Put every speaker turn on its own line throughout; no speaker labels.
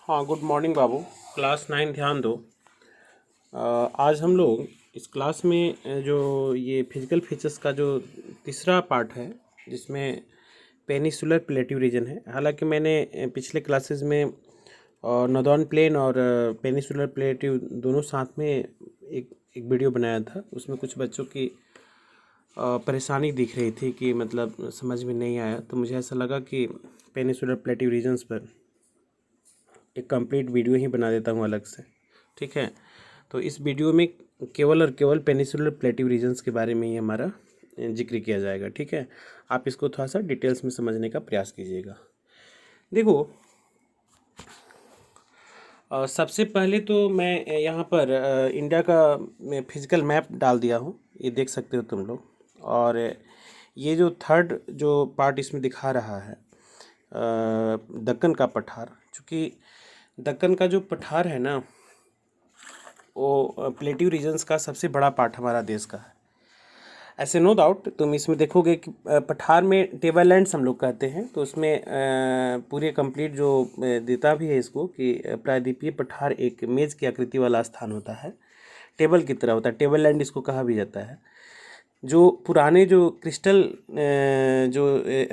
हाँ, good morning बाबू। Class 9 ध्यान दो। आज हम लोग इस क्लास में जो ये फिजिकल फीचर्स का जो तीसरा पार्ट है, जिसमें पेनिसुलर प्लेटिव रीजन है। हालांकि मैंने पिछले क्लासेस में नॉर्दर्न प्लेन और पेनिसुलर प्लेटिव दोनों साथ में एक एक वीडियो बनाया था। उसमें कुछ बच्चों की परेशानी दिख रही थी कि मतलब समझ में नहीं आया, तो मुझे ऐसा लगा कि पेनिसुलर प्लेटिव रीजन्स पर एक कंप्लीट वीडियो ही बना देता हूँ अलग से। ठीक है, तो इस वीडियो में केवल और केवल पेनिसुलर प्लेटिव रीजन्स के बारे में ही हमारा जिक्र किया जाएगा। ठीक है, आप इसको थोड़ा सा डिटेल्स में समझने का प्रयास कीजिएगा। देखो, सबसे पहले तो मैं यहाँ पर इंडिया का फिजिकल मैप डाल दिया हूँ, ये देख सकते हो तुम लोग। और ये जो थर्ड जो पार्ट इसमें दिखा रहा है दक्कन का पठार, चूँकि दक्कन का जो पठार है ना, वो प्लेटिव रीजन्स का सबसे बड़ा पार्ट हमारा देश का है। ऐसे नो डाउट तुम इसमें देखोगे कि पठार में टेबल लैंड्स हम लोग कहते हैं, तो उसमें पूरे कंप्लीट जो देता भी है इसको कि प्रायद्वीपीय पठार एक मेज की आकृति वाला स्थान होता है, टेबल की तरह होता है। टेबल लैंड इसको कहा भी जाता है। जो पुराने जो क्रिस्टल जो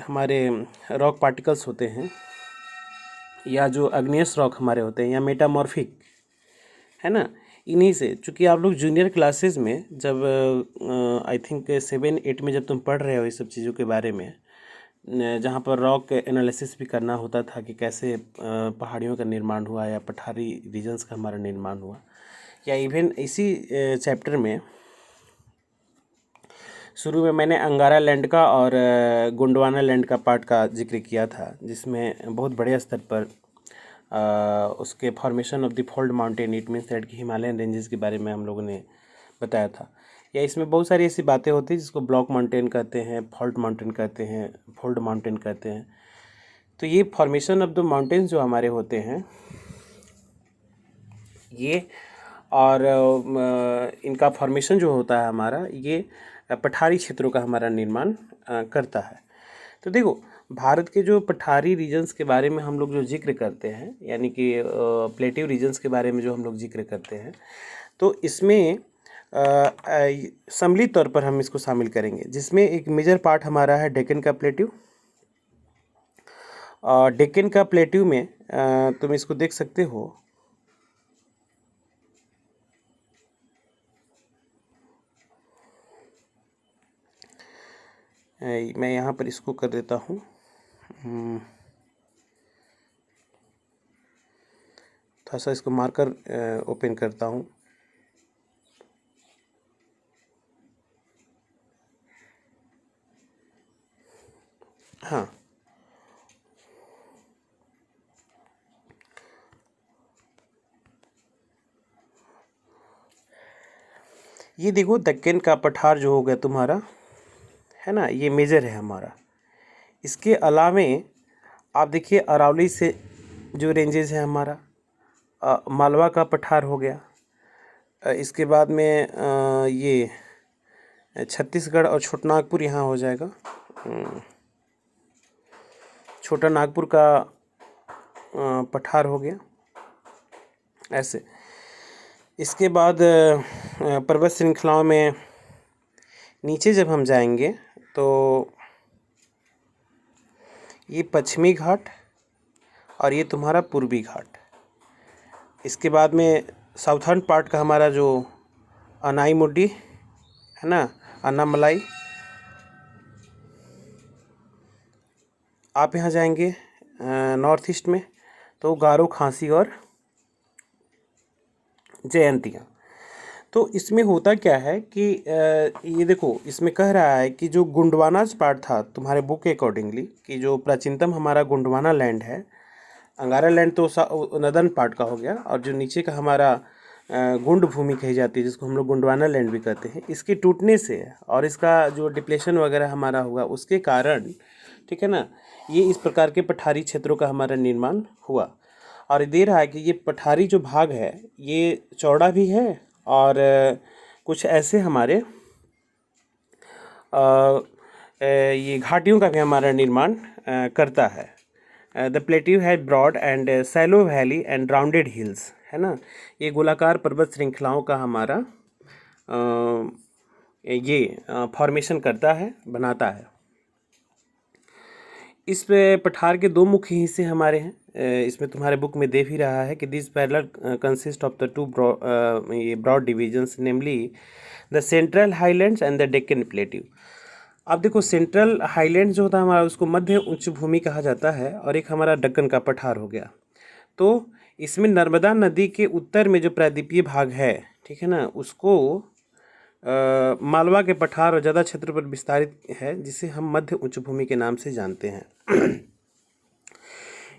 हमारे रॉक पार्टिकल्स होते हैं, या जो अग्नियस रॉक हमारे होते हैं, या मेटामॉर्फिक, है ना, इन्हीं से, चूँकि आप लोग जूनियर क्लासेस में जब आई थिंक 7-8 में जब तुम पढ़ रहे हो इस सब चीज़ों के बारे में, जहाँ पर रॉक एनालिसिस भी करना होता था कि कैसे पहाड़ियों का निर्माण हुआ या पठारी रीजन्स का हमारा निर्माण हुआ, या इवन इसी चैप्टर में शुरू में मैंने अंगारा लैंड का और गोंडवाना लैंड का पार्ट का जिक्र किया था, जिसमें बहुत बड़े स्तर पर उसके formation of the fold mountain, it means that कि हिमालयन रेंजेस के बारे में हम लोगों ने बताया था। या इसमें बहुत सारी ऐसी बातें होती हैं जिसको ब्लॉक माउंटेन कहते हैं, फॉल्ट माउंटेन कहते हैं, फोल्ड माउंटेन कहते हैं। तो ये फॉर्मेशन ऑफ द माउंटेन्स जो हमारे होते हैं ये, और इनका फॉर्मेशन जो होता है हमारा, ये पठारी क्षेत्रों का हमारा निर्माण करता है। तो देखो, भारत के जो पठारी रीजन्स के बारे में हम लोग जो जिक्र करते हैं, यानी कि प्लेटिव रीजन्स के बारे में जो हम लोग जिक्र करते हैं, तो इसमें सम्मिलित तौर पर हम इसको शामिल करेंगे, जिसमें एक मेजर पार्ट हमारा है डेक्कन का प्लेटिव। डेक्कन का प्लेटिव में तुम इसको देख सकते हो, मैं यहाँ पर इसको कर देता हूँ, थोड़ा सा इसको मार्कर ओपन करता हूँ। हाँ, ये देखो, दक्कन का पठार जो हो गया तुम्हारा, है ना, ये मेजर है हमारा। इसके अलावे आप देखिए, अरावली से जो रेंजेस है हमारा, मालवा का पठार हो गया। इसके बाद में ये छत्तीसगढ़ और छोटा नागपुर यहाँ हो जाएगा। छोटा नागपुर का पठार हो गया ऐसे। इसके बाद पर्वत श्रृंखलाओं में नीचे जब हम जाएंगे तो ये पश्चिमी घाट और ये तुम्हारा पूर्वी घाट। इसके बाद में साउथर्न पार्ट का हमारा जो अनाई मुड्डी है ना, अन्नामलाई। आप यहाँ जाएंगे नॉर्थ ईस्ट में तो गारो, खासी और जयंतियाँ। तो इसमें होता क्या है कि ये देखो, इसमें कह रहा है कि जो गोंडवाना पार्ट था तुम्हारे बुक के अकॉर्डिंगली, कि जो प्राचीनतम हमारा गोंडवाना लैंड है, अंगारा लैंड तो नदन पार्ट का हो गया, और जो नीचे का हमारा गुंड भूमि कही जाती है, जिसको हम लोग गोंडवाना लैंड भी कहते हैं, इसके टूटने से और इसका जो डिप्लेशन वगैरह हमारा हुआ उसके कारण, ठीक है ना, ये इस प्रकार के पठारी क्षेत्रों का हमारा निर्माण हुआ। और दे रहा है कि ये पठारी जो भाग है ये चौड़ा भी है, और कुछ ऐसे हमारे ये घाटियों का भी हमारा निर्माण करता है। द प्लेट्यू है broad and shallow valley and rounded hills, है ना। ये गोलाकार पर्वत श्रृंखलाओं का हमारा ये फॉर्मेशन करता है, बनाता है। इस पठार के दो मुख्य हिस्से हमारे हैं। इसमें तुम्हारे बुक में दे भी रहा है कि this parallel consist of the two ये broad divisions, namely the central highlands and the Deccan plateau. अब देखो, सेंट्रल हाईलैंड जो होता है हमारा, उसको मध्य उच्च भूमि कहा जाता है, और एक हमारा दक्कन का पठार हो गया। तो इसमें नर्मदा नदी के उत्तर में जो प्रायद्वीपीय भाग है, ठीक है ना, उसको मालवा के पठार और ज़्यादा क्षेत्र पर विस्तारित है, जिसे हम मध्य उच्च भूमि के नाम से जानते हैं।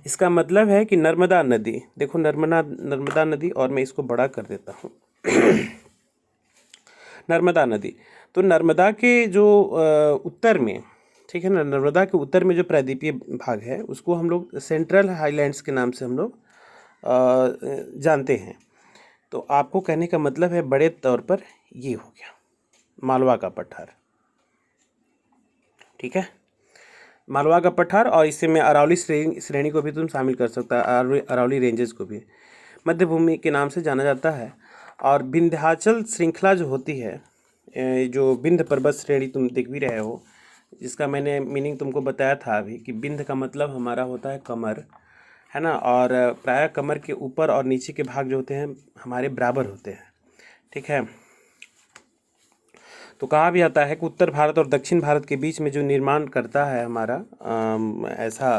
इसका मतलब है कि नर्मदा नदी, देखो नर्मदा नदी, और मैं इसको बड़ा कर देता हूँ। नर्मदा नदी, तो नर्मदा के जो उत्तर में, ठीक है ना, नर्मदा के उत्तर में जो प्रायद्वीपीय भाग है, उसको हम लोग सेंट्रल हाईलैंड्स के नाम से हम लोग जानते हैं। तो आपको कहने का मतलब है बड़े तौर पर ये हो गया मालवा का पठार, ठीक है, मालवा का पठार। और इससे मैं अरावली श्रेणी को भी तुम शामिल कर सकता है, अरावली रेंजेस को भी मध्य भूमि के नाम से जाना जाता है। और विंध्याचल श्रृंखला जो होती है, जो विंध्य पर्वत श्रेणी तुम देख भी रहे हो, जिसका मैंने मीनिंग तुमको बताया था अभी कि विंध्य का मतलब हमारा होता है कमर, है ना, और प्रायः कमर के ऊपर और नीचे के भाग जो होते हैं हमारे बराबर होते हैं, ठीक है। तो कहा भी जाता है कि उत्तर भारत और दक्षिण भारत के बीच में जो निर्माण करता है हमारा ऐसा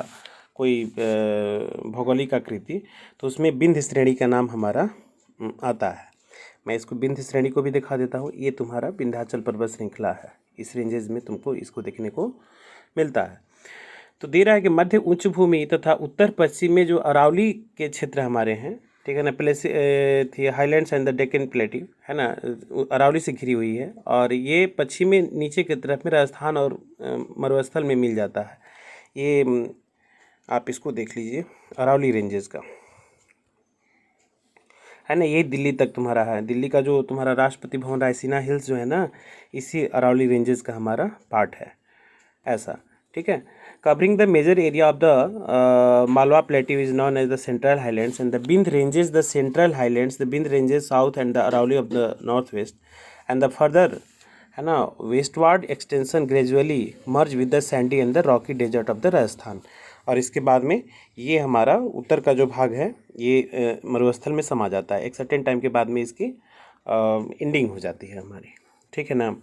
कोई भौगोलिक आकृति, तो उसमें विंध्य श्रेणी का नाम हमारा आता है। मैं इसको विंध्य श्रेणी को भी दिखा देता हूँ। ये तुम्हारा विंध्याचल पर्वत श्रृंखला है, इस रेंजेस में तुमको इसको देखने को मिलता है। तो दे रहा है कि मध्य उच्च भूमि तथा उत्तर पश्चिम में जो अरावली के क्षेत्र हमारे हैं, ठीक है ना, प्लेस थी highlands and the Deccan plateau, है ना, अरावली से घिरी हुई है, और ये पश्चिम में नीचे की तरफ में राजस्थान और मरुस्थल में मिल जाता है। ये आप इसको देख लीजिए, अरावली रेंजेस का, है ना, यही दिल्ली तक तुम्हारा है। दिल्ली का जो तुम्हारा राष्ट्रपति भवन, रायसीना हिल्स जो है ना, इसी अरावली रेंजेस का हमारा पार्ट है, ऐसा, ठीक है। Covering the major area of the Malwa plateau is known as the central highlands and the Vindhya ranges the central highlands, the Vindhya ranges south and the Aravalli of the north west and the further, है ना, westward extension gradually merge with the sandy and the rocky desert of the Rajasthan. और इसके बाद में ये हमारा उत्तर का जो भाग है ये मरुस्थल में समा जाता है। एक सर्टेन टाइम के बाद में इसकी एंडिंग हो जाती है हमारी, ठीक है ना।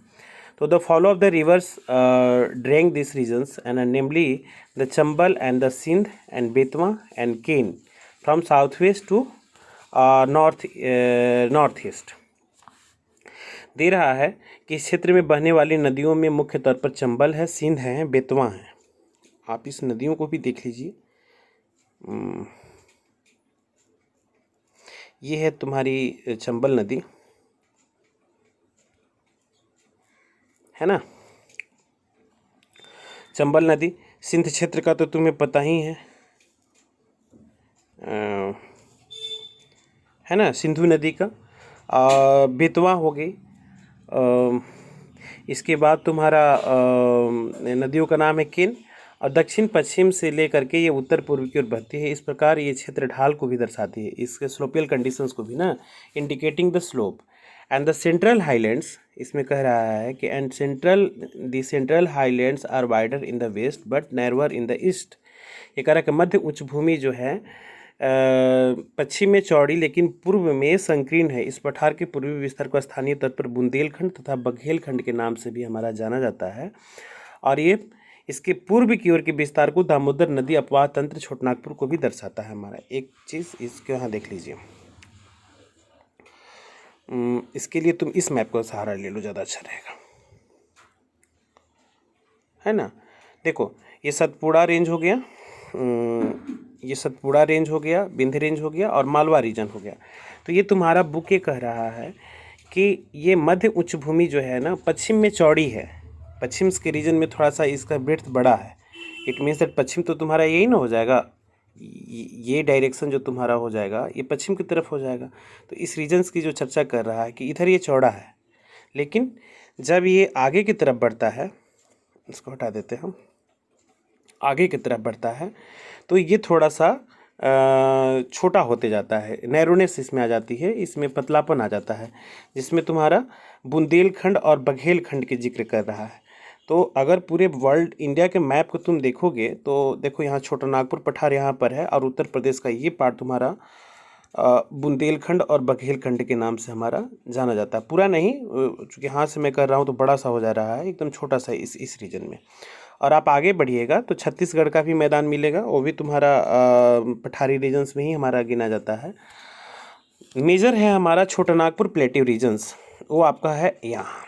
तो the flow of the rivers draining this regions and namely the Chambal and the Sindh and Betwa and Ken from south west to north east. दे रहा है कि इस क्षेत्र में बहने वाली नदियों में मुख्य तौर पर चंबल है, सिंध है, बेतवा है। आप इस नदियों को भी देख लीजिए। ये है तुम्हारी चंबल नदी, है ना, चंबल नदी। सिंध क्षेत्र का तो तुम्हें पता ही है, है ना, सिंधु नदी का। बेतवा हो गई। इसके बाद तुम्हारा नदियों का नाम है केन, और दक्षिण पश्चिम से लेकर के ये उत्तर पूर्व की ओर बहती है। इस प्रकार ये क्षेत्र ढाल को भी दर्शाती है, इसके स्लोपियल कंडीशंस को भी ना, indicating the slope. And the central highlands, इसमें कह रहा है कि and central highlands are wider in the west but narrower in the east. ये कह रहा है कि मध्य उच्च भूमि जो है पश्चिम में चौड़ी लेकिन पूर्व में संकीर्ण है। इस पठार के पूर्वी विस्तार को स्थानीय तौर पर बुंदेलखंड तथा बघेलखंड के नाम से भी हमारा जाना जाता है। और ये इसके पूर्व की ओर के विस्तार को दामोदर नदी अपवाह तंत्र छोटनागपुर को भी दर्शाता है हमारा। एक चीज़ इसके यहाँ देख लीजिए, इसके लिए तुम इस मैप का सहारा ले लो, ज़्यादा अच्छा रहेगा, है ना। देखो, ये सतपुड़ा रेंज हो गया, ये सतपुड़ा रेंज हो गया, विंध्य रेंज हो गया, और मालवा रीजन हो गया। तो ये तुम्हारा बुक ये कह रहा है कि ये मध्य उच्च भूमि जो है ना, पश्चिम में चौड़ी है, पश्चिम के रीजन में थोड़ा सा इसका ब्रेड्थ बड़ा है। इट मीन्स दैट पश्चिम तो तुम्हारा यही ना हो जाएगा, ये डायरेक्शन जो तुम्हारा हो जाएगा ये पश्चिम की तरफ हो जाएगा। तो इस रीजन्स की जो चर्चा कर रहा है कि इधर ये चौड़ा है, लेकिन जब ये आगे की तरफ बढ़ता है, इसको हटा देते हैं हम, आगे की तरफ बढ़ता है तो ये थोड़ा सा छोटा होते जाता है, नैरोनेस इसमें आ जाती है, इसमें पतलापन आ जाता है, जिसमें तुम्हारा बुंदेलखंड और बघेलखंड के जिक्र कर रहा है। तो अगर पूरे वर्ल्ड इंडिया के मैप को तुम देखोगे तो देखो यहाँ छोटा नागपुर पठार यहाँ पर है, और उत्तर प्रदेश का ये पार्ट तुम्हारा बुंदेलखंड और बघेलखंड के नाम से हमारा जाना जाता है। पूरा नहीं, चूँकि हाथ से मैं कर रहा हूँ तो बड़ा सा हो जा रहा है, एकदम छोटा सा इस रीजन में। और आप आगे बढ़िएगा तो छत्तीसगढ़ का भी मैदान मिलेगा, वो भी तुम्हारा पठारी रीजन्स में ही हमारा गिना जाता है। मेजर है हमारा छोटा नागपुर प्लेटिव रीजन्स, वो आपका है यहाँ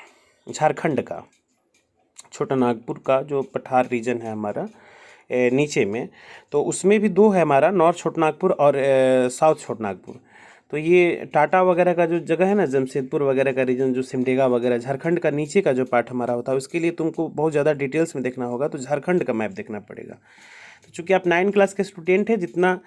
झारखंड का। छोटा नागपुर का जो पठार रीजन है हमारा नीचे में, तो उसमें भी दो है हमारा, नॉर्थ छोटा नागपुर और साउथ छोटा नागपुर। तो ये टाटा वगैरह का जो जगह है ना, जमशेदपुर वगैरह का रीजन, जो सिमडेगा वगैरह, झारखंड का नीचे का जो पार्ट हमारा होता है, उसके लिए तुमको बहुत ज़्यादा डिटेल्स में देखना होगा, तो झारखंड का मैप देखना पड़ेगा। तो चूँकि आप 9 क्लास के स्टूडेंट हैं, जितना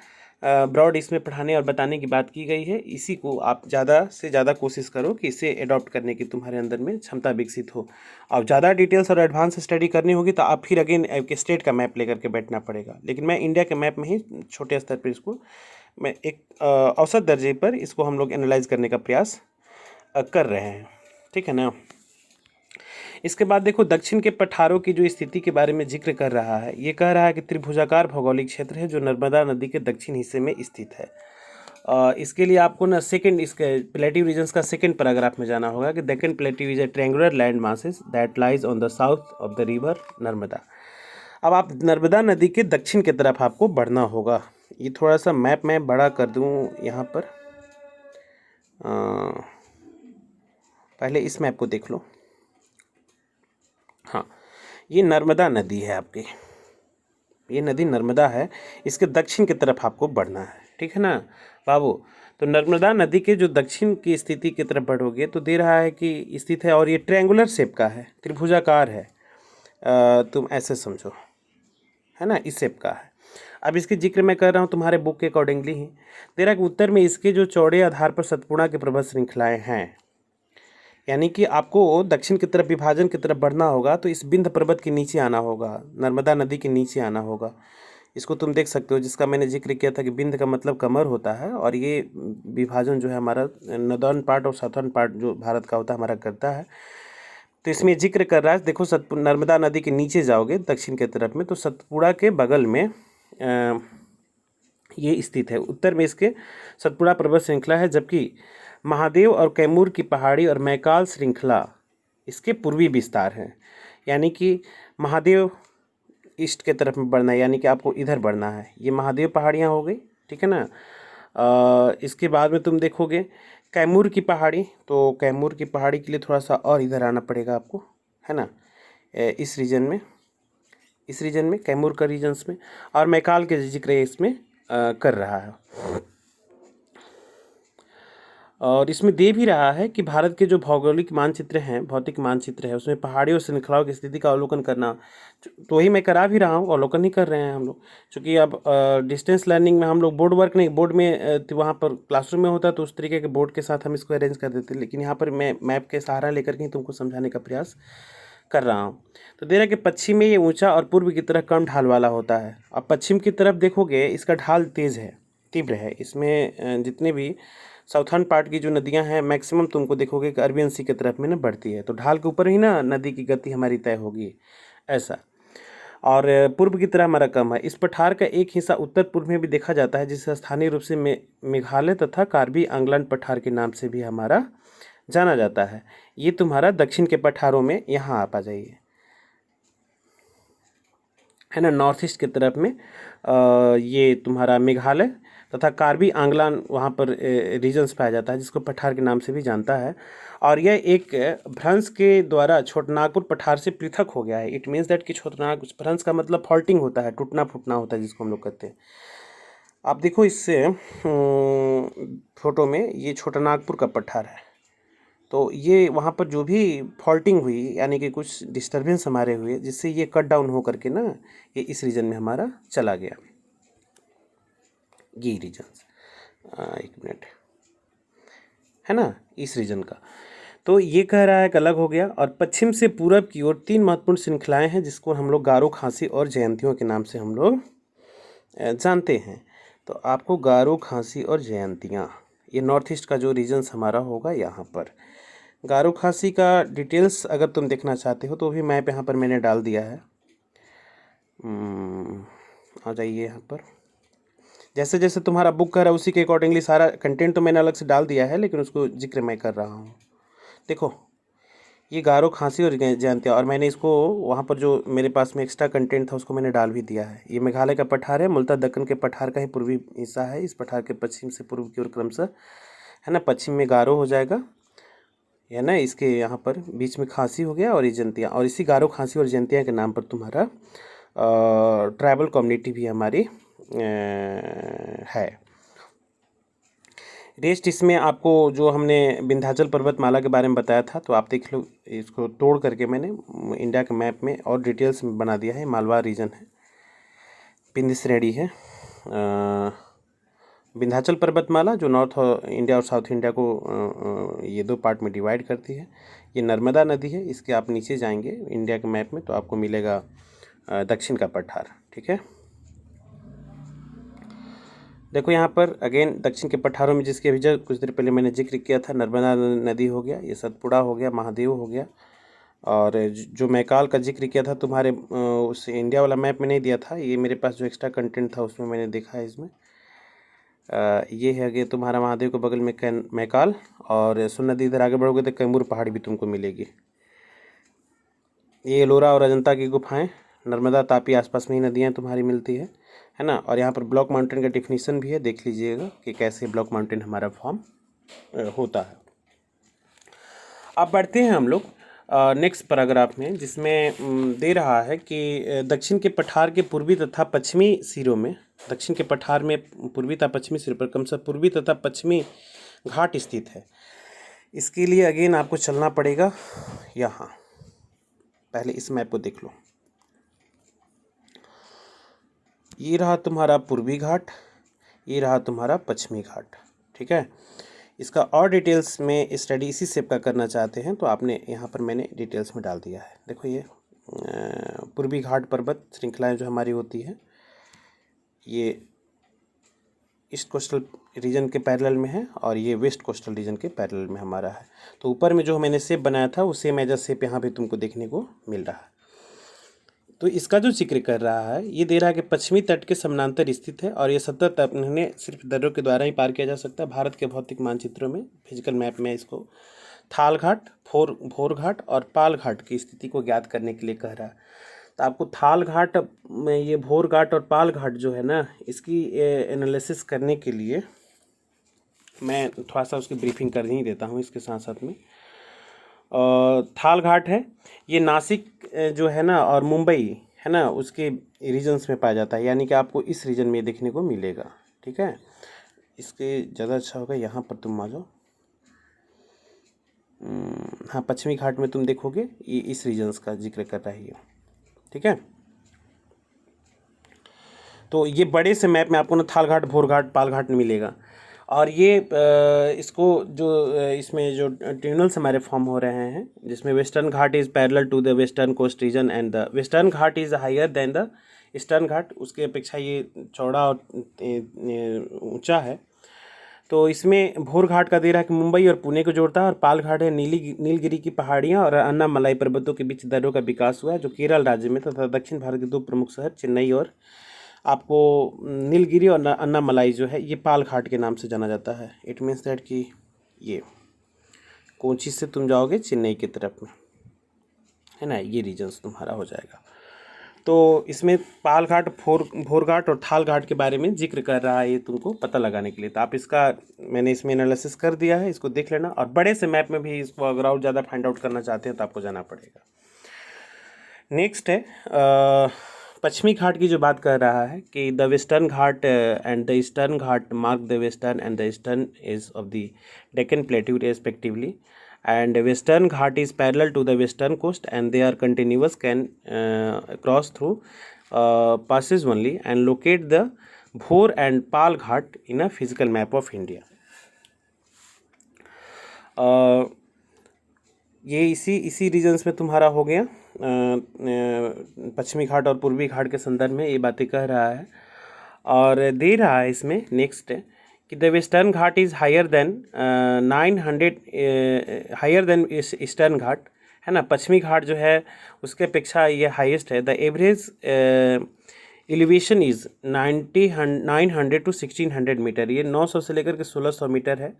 ब्रॉड इसमें पढ़ाने और बताने की बात की गई है, इसी को आप ज़्यादा से ज़्यादा कोशिश करो कि इसे एडॉप्ट करने की तुम्हारे अंदर में क्षमता विकसित हो। और ज़्यादा डिटेल्स और एडवांस स्टडी करनी होगी तो आप फिर अगेन एक स्टेट का मैप लेकर के बैठना पड़ेगा। लेकिन मैं इंडिया के मैप में ही छोटे स्तर पर इसको मैं एक औसत दर्जे पर इसको हम लोग एनालाइज करने का प्रयास कर रहे हैं, ठीक है ना। इसके बाद देखो दक्षिण के पठारों की जो स्थिति के बारे में जिक्र कर रहा है, ये कह रहा है कि त्रिभुजाकार भौगोलिक क्षेत्र है जो नर्मदा नदी के दक्षिण हिस्से में स्थित है। इसके लिए आपको ना सेकंड, इसके प्लेटिव रीजन्स का सेकंड पैराग्राफ में जाना होगा कि Deccan प्लेटिव is a triangular land masses that lies on the south of the river Narmada. अब आप नर्मदा नदी के दक्षिण की तरफ आपको बढ़ना होगा। ये थोड़ा सा मैप मैं बड़ा कर दूँ यहाँ पर, पहले इस मैप को देख लो। हाँ, ये नर्मदा नदी है आपकी, ये नदी नर्मदा है, इसके दक्षिण की तरफ आपको बढ़ना है, ठीक है ना बाबू। तो नर्मदा नदी के जो दक्षिण की स्थिति की तरफ बढ़ोगे तो दे रहा है कि स्थित है, और ये ट्रायंगुलर शेप का है, त्रिभुजाकार है, तुम ऐसे समझो, है ना, इस शेप का है। अब इसके जिक्र मैं कर रहा हूँ तुम्हारे बुक के अकॉर्डिंगली ही। दे रहा है कि उत्तर में इसके जो चौड़े आधार पर सतपुड़ा के पर्वत श्रृंखलाएँ हैं, यानी कि आपको दक्षिण की तरफ विभाजन की तरफ बढ़ना होगा तो इस विंध्य पर्वत के नीचे आना होगा, नर्मदा नदी के नीचे आना होगा। इसको तुम देख सकते हो, जिसका मैंने जिक्र किया था कि विंध्य का मतलब कमर होता है, और ये विभाजन जो है हमारा नॉर्दर्न पार्ट और साउथर्न पार्ट जो भारत का होता है हमारा करता है। तो इसमें जिक्र कर रहा है, देखो नर्मदा नदी के नीचे जाओगे दक्षिण के तरफ में तो सतपुड़ा के बगल में ये स्थित है। उत्तर में इसके सतपुड़ा पर्वत श्रृंखला है, जबकि महादेव और कैमूर की पहाड़ी और मैकाल श्रृंखला इसके पूर्वी विस्तार हैं। यानी कि महादेव ईस्ट के तरफ में बढ़ना है, यानी कि आपको इधर बढ़ना है, ये महादेव पहाड़ियाँ हो गई, ठीक है ना। इसके बाद में तुम देखोगे कैमूर की पहाड़ी, तो कैमूर की पहाड़ी के लिए थोड़ा सा और इधर आना पड़ेगा आपको, है ना, इस रीजन में, इस रीजन में कैमूर का रीजन्स में, और मैकाल के जिक्र इसमें कर रहा है। और इसमें दे भी रहा है कि भारत के जो भौगोलिक मानचित्र हैं, भौतिक मानचित्र है, उसमें पहाड़ियों और श्रृंखलाओं की स्थिति का अवलोकन करना, तो वही मैं करा भी रहा हूँ, अवलोकन ही कर रहे हैं हम लोग। चूँकि अब डिस्टेंस लर्निंग में हम लोग बोर्ड वर्क नहीं, बोर्ड में वहाँ पर क्लासरूम में होता तो उस तरीके के बोर्ड के साथ हम इसको अरेंज कर देते, लेकिन यहाँ पर मैं मैप के सहारा लेकर के तुमको समझाने का प्रयास कर रहा हूँ। तो दे रहा है कि पश्चिम में ये ऊंचा और पूर्व की तरफ कम ढाल वाला होता है। अब पश्चिम की तरफ देखोगे इसका ढाल तेज़ है, तीव्र है। इसमें जितने भी साउथर्न पार्ट की जो नदियां हैं मैक्सिमम तुमको देखोगे कि अरबियन सी की तरफ में ना बढ़ती है, तो ढाल के ऊपर ही ना नदी की गति हमारी तय होगी ऐसा। और पूर्व की तरह हमारा कम है। इस पठार का एक हिस्सा उत्तर पूर्व में भी देखा जाता है, जिसे स्थानीय रूप से मेघालय तथा कार्बी आंगलन पठार के नाम से भी हमारा जाना जाता है। ये तुम्हारा दक्षिण के पठारों में यहाँ आप आ जाइए, है ना, नॉर्थ ईस्ट की तरफ में ये तुम्हारा मेघालय तथा कार्बी आंगलान वहाँ पर रीजन्स पाया जाता है, जिसको पठार के नाम से भी जानता है। और यह एक भ्रंश के द्वारा छोटनागपुर पठार से पृथक हो गया है। इट मीन्स दैट कि छोटनाग, भ्रंश का मतलब फॉल्टिंग होता है, टूटना फूटना होता है, जिसको हम लोग कहते हैं। आप देखो इससे फोटो में ये छोटनागपुर का पठार है, तो ये वहाँ पर जो भी फॉल्टिंग हुई, यानी कि कुछ डिस्टर्बेंस हमारे हुए, जिससे ये कट डाउन हो करके ना ये इस रीजन में हमारा चला गया, ये रीजन, एक मिनट, है ना, इस रीजन का। तो ये कह रहा है कि अलग हो गया। और पश्चिम से पूरब की ओर 3 महत्वपूर्ण श्रृंखलाएं हैं, जिसको हम लोग गारो, खासी और जयंतियों के नाम से हम लोग जानते हैं। तो आपको गारो, खासी और जयंतियाँ, ये नॉर्थ ईस्ट का जो रीजन्स हमारा होगा यहाँ पर। गारो खासी का डिटेल्स अगर तुम देखना चाहते हो तो भी मैप यहाँ पर मैंने डाल दिया है। आ जाइए यहाँ पर। जैसे जैसे तुम्हारा बुक कर रहा है उसी के अकॉर्डिंगली सारा कंटेंट तो मैंने अलग से डाल दिया है, लेकिन उसको जिक्र मैं कर रहा हूँ। देखो, ये गारो, खांसी और जयंतिया, और मैंने इसको वहाँ पर जो मेरे पास में एक्स्ट्रा कंटेंट था उसको मैंने डाल भी दिया है। ये मेघालय का पठार है, मूलतः दक्कन के पठार का ही पूर्वी हिस्सा है। इस पठार के पश्चिम से पूर्व की ओर क्रमशः, है ना, पश्चिम में गारो हो जाएगा, है ना, इसके यहाँ पर बीच में खांसी हो गया और ये जयंतिया, और इसी गारो, खांसी और जयंतिया के नाम पर तुम्हारा ट्राइबल कम्युनिटी भी हमारी है। रेस्ट इसमें आपको जो हमने विंध्याचल पर्वतमाला के बारे में बताया था, तो आप देख लो, इसको तोड़ करके मैंने इंडिया के मैप में और डिटेल्स में बना दिया है। मालवा रीजन है, पिंद श्रेणी है, विंध्याचल पर्वतमाला जो नॉर्थ इंडिया और साउथ इंडिया को ये दो पार्ट में डिवाइड करती है। ये नर्मदा नदी है, इसके आप नीचे जाएंगे इंडिया के मैप में तो आपको मिलेगा दक्षिण का पठार। ठीक है, देखो यहाँ पर अगेन दक्षिण के पठारों में जिसके अभी कुछ देर पहले मैंने जिक्र किया था, नर्मदा नदी हो गया, ये सतपुड़ा हो गया, महादेव हो गया, और जो मैकाल का जिक्र किया था तुम्हारे उस इंडिया वाला मैप में नहीं दिया था, ये मेरे पास जो एक्स्ट्रा कंटेंट था उसमें मैंने देखा है। इसमें ये है कि तुम्हारा महादेव के बगल में मैकाल, और सोन नदी इधर आगे बढ़ोगे तो कैमूर पहाड़ी भी तुमको मिलेगी। ये एलोरा और अजंता की गुफाएं, नर्मदा तापी आसपास में ही नदियाँ तुम्हारी मिलती है ना। और यहाँ पर ब्लॉक माउंटेन का डिफिनीसन भी है, देख लीजिएगा कि कैसे ब्लॉक माउंटेन हमारा फॉर्म होता है। अब बढ़ते हैं हम लोग नेक्स्ट पैराग्राफ में, जिसमें दे रहा है कि दक्षिण के पठार के पूर्वी तथा पश्चिमी सिरों में, दक्षिण के पठार में पूर्वी तथा पश्चिमी सिरों पर क्रमशः पूर्वी तथा पश्चिमी घाट स्थित है। इसके लिए अगेन आपको चलना पड़ेगा यहाँ, पहले इस मैप को देख लो। ये रहा तुम्हारा पूर्वी घाट, ये रहा तुम्हारा पश्चिमी घाट। ठीक है, इसका और डिटेल्स में स्टडी इसी सेप का करना चाहते हैं तो आपने यहाँ पर मैंने डिटेल्स में डाल दिया है। देखो, ये पूर्वी घाट पर्वत श्रृंखलाएं जो हमारी होती है, ये ईस्ट कोस्टल रीजन के पैरेलल में है और ये वेस्ट कोस्टल रीजन के पैरेलल में हमारा है। तो ऊपर में जो मैंने सेप बनाया था वो सेम एज अ सेप यहाँ पे तुमको देखने को मिल रहा है। तो इसका जो जिक्र कर रहा है, ये दे रहा है कि पश्चिमी तट के समानांतर स्थित है और ये सतत अपने सिर्फ दर्रों के द्वारा ही पार किया जा सकता है। भारत के भौतिक मानचित्रों में, फिजिकल मैप में इसको थाल घाट, भोर घाट और पाल घाट की स्थिति को ज्ञात करने के लिए कह रहा है। तो आपको थाल घाट में, ये भोर घाट और पाल घाट जो है ना, इसकी एनालिसिस करने के लिए मैं थोड़ा सा उसकी ब्रीफिंग कर ही देता हूँ इसके साथ साथ में। थाल घाट है, ये नासिक जो है ना और मुंबई है ना, उसके रीजन्स में पाया जाता है, यानी कि आपको इस रीजन में देखने को मिलेगा। ठीक है, इसके ज़्यादा अच्छा होगा यहाँ पर तुम आ जाओ। हाँ, पश्चिमी घाट में तुम देखोगे ये इस रीजन्स का जिक्र कर रही है। ठीक है, तो ये बड़े से मैप में आपको ना थाल घाट, भोर घाट, पाल घाट मिलेगा। और ये इसको जो इसमें जो ट्यूनल्स हमारे फॉर्म हो रहे हैं, जिसमें western Ghat is parallel to the western coast region and the western Ghat is higher than the eastern Ghat, उसके अपेक्षा ये चौड़ा और ऊंचा है। तो इसमें भोर घाट का दे रहा है कि मुंबई और पुणे को जोड़ता है, और पाल घाट है नीलगिरी की पहाड़ियाँ और अन्नामलाई पर्वतों के बीच दर्रों का विकास हुआ है, जो केरल राज्य में तथा दक्षिण भारत के दो प्रमुख शहर चेन्नई और आपको नीलगिरी और अन्नामलाई जो है ये पाल घाट के नाम से जाना जाता है। इट मीन्स दैट कि ये कोची से तुम जाओगे चेन्नई की तरफ में, है ना, ये रीजन्स तुम्हारा हो जाएगा। तो इसमें पाल घाट, भोर घाट और थाल घाट के बारे में जिक्र कर रहा है, ये तुमको पता लगाने के लिए। तो आप इसका मैंने इसमें एनालिसिस कर दिया है, इसको देख लेना। और बड़े से मैप में भी इसको अगर और ज़्यादा फाइंड आउट करना चाहते हैं तो आपको जाना पड़ेगा। नेक्स्ट है पश्चिमी घाट की जो बात कर रहा है कि the western Ghat and the eastern Ghat mark the western and the eastern edge of the Deccan plateau respectively, and western ghat is parallel to the western coast and they are continuous, can cross through passes only and locate the Bhor and Pal ghat in a physical map of India. ये इसी regions में तुम्हारा हो गया। पश्चिमी घाट और पूर्वी घाट के संदर्भ में ये बातें कह रहा है। और दे रहा है इसमें नेक्स्ट कि the western Ghat is higher than 900 higher than eastern Ghat, है ना। पश्चिमी घाट जो है उसके अपेक्षा ये हाईएस्ट है। The average elevation is 900 to 1600 metre, ये 900 से लेकर के 1600 मीटर है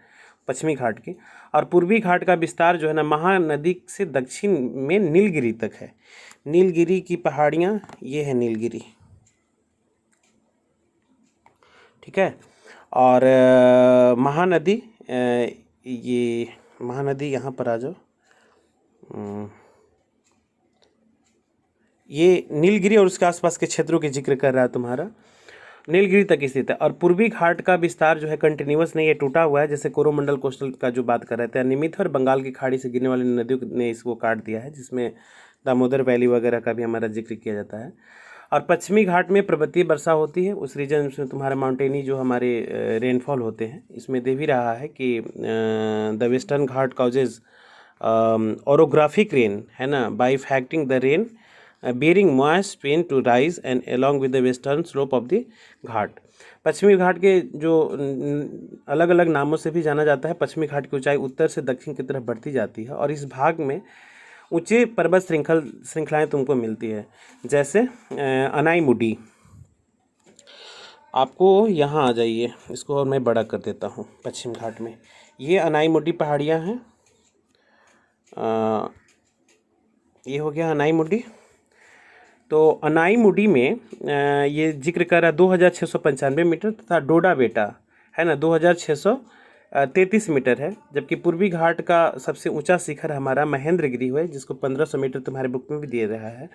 पश्चिमी घाट की। और पूर्वी घाट का विस्तार जो है ना महानदी से दक्षिण में नीलगिरी तक है। नीलगिरी की पहाड़ियाँ ये है नीलगिरी, ठीक है। और महानदी ये महानदी यहाँ पर आ जाओ, ये नीलगिरी और उसके आसपास के क्षेत्रों के जिक्र कर रहा है तुम्हारा, नीलगिरी तक स्थित है। और पूर्वी घाट का विस्तार जो है कंटिन्यूअस नहीं है, टूटा हुआ है, जैसे कोरोमंडल कोस्टल का जो बात कर रहे थे। अनियमित और बंगाल की खाड़ी से गिरने वाली नदियों ने इसको काट दिया है, जिसमें दामोदर वैली वगैरह का भी हमारा जिक्र किया जाता है। और पश्चिमी घाट में पर्वतीय वर्षा होती है, उस रीजन में तुम्हारा माउंटेनी जो हमारे रेनफॉल होते हैं। इसमें दे भी रहा है कि the western Ghat causes orographic rain, है ना, by affecting the rain bearing moist rain to rise and along with the western slope of the Ghat. पश्चिमी घाट के जो अलग अलग नामों से भी जाना जाता है। पश्चिमी घाट की ऊंचाई उत्तर से दक्षिण की तरफ बढ़ती जाती है और इस भाग में ऊंचे पर्वत श्रृंखलाएं तुमको मिलती है, जैसे अनाईमुडी। आपको यहाँ आ जाइए, इसको और मैं बड़ा कर देता हूँ। पश्चिम घाट में ये अनाईमुडी पहाड़ियाँ हैं। ये हो गया अनाईमुडी। तो अनाईमुडी में ये जिक्र कर रहा है 2695 मीटर तथा डोडा बेटा, है ना, 2633 मीटर है। जबकि पूर्वी घाट का सबसे ऊंचा शिखर हमारा महेंद्रगिरी है, जिसको 1500 मीटर तुम्हारे बुक में भी दे रहा है।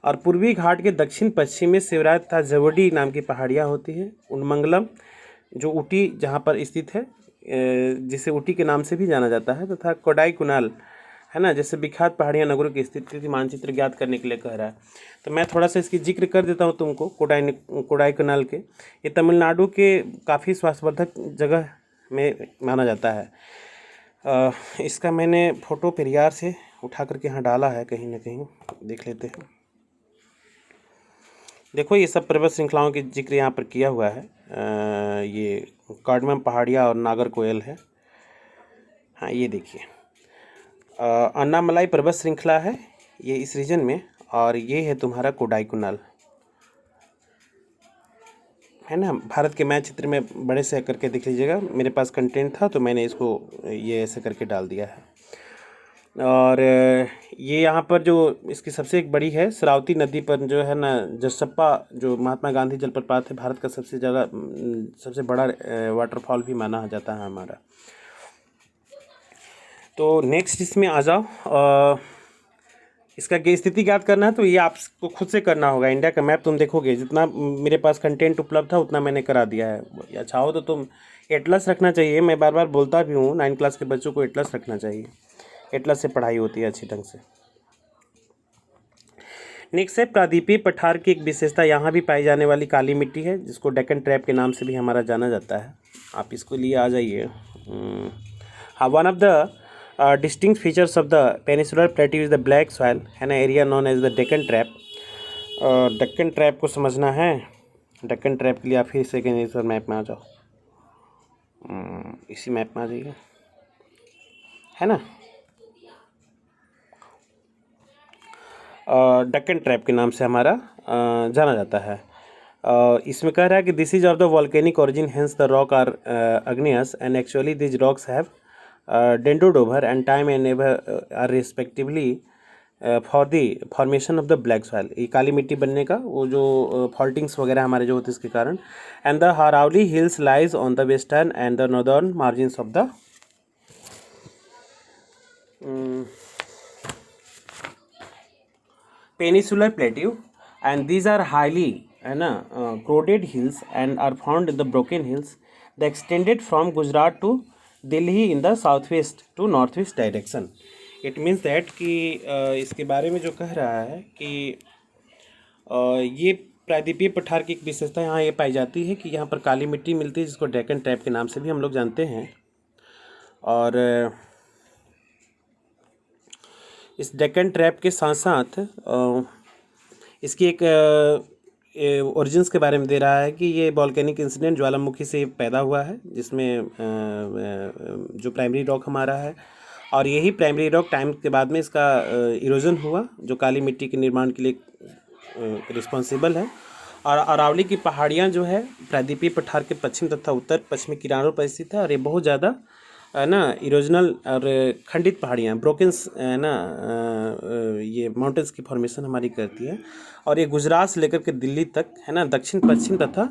और पूर्वी घाट के दक्षिण पश्चिम में शिवराज तथा जवड़ी नाम की पहाड़ियाँ होती हैं। उन्मंगलम जो ऊटी जहाँ पर स्थित है, जिसे ऊटी के नाम से भी जाना जाता है, तथा कोडाई कुनाल, है ना, जैसे विख्यात पहाड़ियाँ नगरों की स्थिति मानचित्र ज्ञात करने के लिए कह रहा है। तो मैं थोड़ा सा इसकी जिक्र कर देता हूँ तुमको। कोडाई कनाल के ये तमिलनाडु के काफ़ी स्वास्थ्यवर्धक जगह में माना जाता है। इसका मैंने फ़ोटो पेरियार से उठा करके यहाँ डाला है, कहीं ना कहीं देख लेते हैं। देखो ये सब पर्वत श्रृंखलाओं की जिक्र यहाँ पर किया हुआ है। ये कार्डमम पहाड़ियाँ और नागरकोयल है। हाँ ये देखिए, अन्नामलाई पर्वत श्रृंखला है ये इस रीजन में। और ये है तुम्हारा कोडाई कुनाल, है ना। भारत के मैप चित्र में बड़े से करके देख लीजिएगा, मेरे पास कंटेंट था तो मैंने इसको ये ऐसे करके डाल दिया है। और ये यहाँ पर जो इसकी सबसे एक बड़ी है शरावती नदी पर जो है ना, जसप्पा जो महात्मा गांधी जलप्रपात है, भारत का सबसे बड़ा वाटरफॉल भी माना जाता है हमारा। तो नेक्स्ट इसमें आ जाओ। इसका स्थिति ज्ञात करना है तो ये आपको खुद से करना होगा। इंडिया का मैप तुम देखोगे, जितना मेरे पास कंटेंट उपलब्ध था उतना मैंने करा दिया है। या चाहो तो तुम एटलस रखना चाहिए, मैं बार बार बोलता भी हूँ 9 क्लास के बच्चों को एटलस रखना चाहिए, एटलस से पढ़ाई होती है अच्छी ढंग से। नेक्स्ट है प्रादीपीय पठार की एक विशेषता यहाँ भी पाई जाने वाली काली मिट्टी है, जिसको डेक्कन ट्रैप के नाम से भी हमारा जाना जाता है। आप इसको लिए आ जाइए। हाँ, one of the distinct features of the peninsular plateau is the black soil, है ना, area known as the Deccan trap. Deccan trap को समझना है। डेक्कन ट्रैप के लिए आप फिर सेकेंड इस मैप में आ जाओ। इसी मैप में आ जाइए, है ना। डेक्कन ट्रैप के नाम से हमारा जाना जाता है। इसमें कह रहा है कि this is of the volcanic origin, hence the rock are igneous and actually this rocks have dendrodober and time and ever are respectively for the formation of the black soil, ये काली मिट्टी बनने का वो जो फॉल्टिंग्स वगैरह हमारे जो होते हैं इसके कारण। And the Aravalli hills lies on the western and the northern margins of the peninsular plateau and these are highly, है ना, corroded hills and are found in the broken hills the extended from Gujarat to Delhi in the south west to north west direction. It means that कि इसके बारे में जो कह रहा है कि ये प्रायद्वीपीय पठार की एक विशेषता यहाँ ये पाई जाती है कि यहाँ पर काली मिट्टी मिलती है, जिसको डेक्कन ट्रैप के नाम से भी हम लोग जानते हैं। और इस डेक्कन ट्रैप के साथ साथ इसकी एक ओरिजिन्स के बारे में दे रहा है कि ये वॉल्केनिक इंसिडेंट ज्वालामुखी से पैदा हुआ है, जिसमें जो प्राइमरी रॉक हमारा है, और यही प्राइमरी रॉक टाइम के बाद में इसका इरोजन हुआ, जो काली मिट्टी के निर्माण के लिए रिस्पॉन्सिबल है। और अरावली की पहाड़ियाँ जो है प्रायद्वीपीय पठार के पश्चिम तथा उत्तर पश्चिमी किनारों पर स्थित है, और ये बहुत ज़्यादा ना इरोजनल और खंडित पहाड़ियाँ ब्रोकन्स ना ये माउंटेन्स की फॉर्मेशन हमारी करती है, और ये गुजरात से लेकर के दिल्ली तक है ना दक्षिण पश्चिम तथा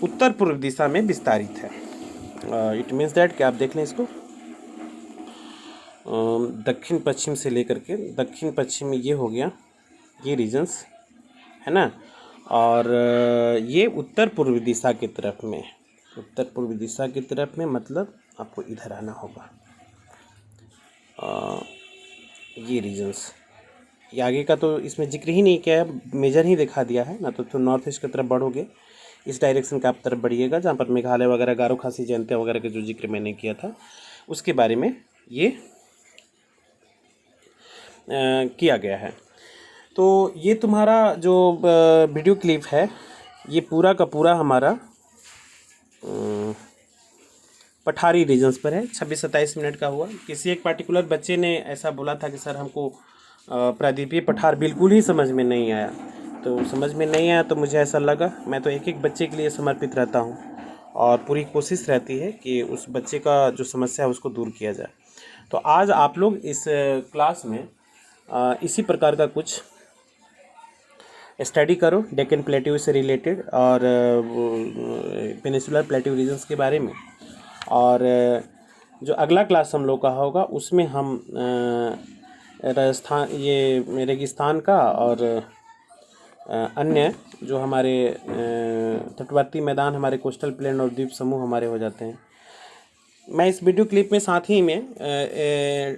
उत्तर पूर्व दिशा में विस्तारित है। इट मीन्स दैट कि आप देख लें इसको, दक्षिण पश्चिम से लेकर के दक्षिण पश्चिम में ये हो गया, ये रीजन्स है ना, और ये उत्तर पूर्व दिशा की तरफ में, उत्तर पूर्व दिशा की तरफ में मतलब आपको इधर आना होगा। ये रीजन्स, ये आगे का तो इसमें जिक्र ही नहीं किया है, मेजर ही दिखा दिया है ना। तो नॉर्थ ईस्ट की तरफ बढ़ोगे, इस डायरेक्शन का आप तरफ बढ़िएगा, जहाँ पर मेघालय वगैरह, गारो खासी जयंतिया वगैरह के जो जिक्र मैंने किया था उसके बारे में ये किया गया है। तो ये तुम्हारा जो वीडियो क्लिप है ये पूरा का पूरा हमारा पठारी रीजन्स पर है। 26-27 मिनट का हुआ। किसी एक पार्टिकुलर बच्चे ने ऐसा बोला था कि सर हमको प्रायद्वीपीय पठार बिल्कुल ही समझ में नहीं आया, तो समझ में नहीं आया तो मुझे ऐसा लगा, मैं तो एक एक बच्चे के लिए समर्पित रहता हूँ और पूरी कोशिश रहती है कि उस बच्चे का जो समस्या है उसको दूर किया जाए। तो आज आप लोग इस क्लास में इसी प्रकार का कुछ स्टडी करो डेक्कन प्लेट्यू से रिलेटेड और पेनिनसुलर प्लेट्यू रीजन्स के बारे में। और जो अगला क्लास हम लोग का होगा उसमें हम राजस्थान, ये रेगिस्तान का और अन्य जो हमारे तटवर्ती मैदान, हमारे कोस्टल प्लेन और द्वीप समूह हमारे हो जाते हैं। मैं इस वीडियो क्लिप में साथ ही में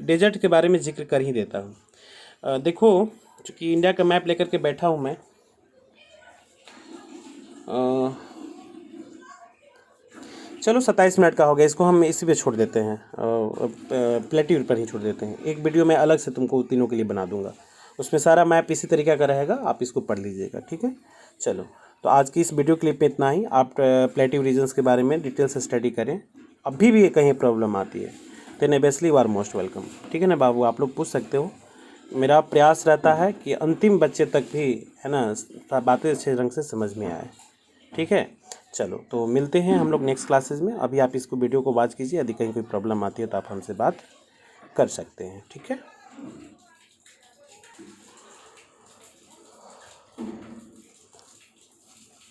डेजर्ट के बारे में जिक्र कर ही देता हूँ। देखो, चूँकि इंडिया का मैप लेकर के बैठा हूँ मैं, चलो 27 मिनट का हो गया, इसको हम इसी पे छोड़ देते हैं, प्लेट्यू पर ही छोड़ देते हैं। एक वीडियो मैं अलग से तुमको तीनों के लिए बना दूंगा, उसमें सारा मैप इसी तरीके का रहेगा, आप इसको पढ़ लीजिएगा, ठीक है। चलो, तो आज की इस वीडियो क्लिप में इतना ही। आप प्लेट्यू रीजन्स के बारे में डिटेल से स्टडी करें। अभी भी कहीं प्रॉब्लम आती है तो नेबेसली यू आर मोस्ट वेलकम, ठीक है ना बाबू, आप लोग पूछ सकते हो। मेरा प्रयास रहता है कि अंतिम बच्चे तक भी है ना बातें अच्छे रंग से समझ में आए, ठीक है। चलो, तो मिलते हैं हम लोग नेक्स्ट क्लासेस में। अभी आप इसको वीडियो को वॉच कीजिए, यदि कहीं कोई प्रॉब्लम आती है तो आप हमसे बात कर सकते हैं, ठीक है।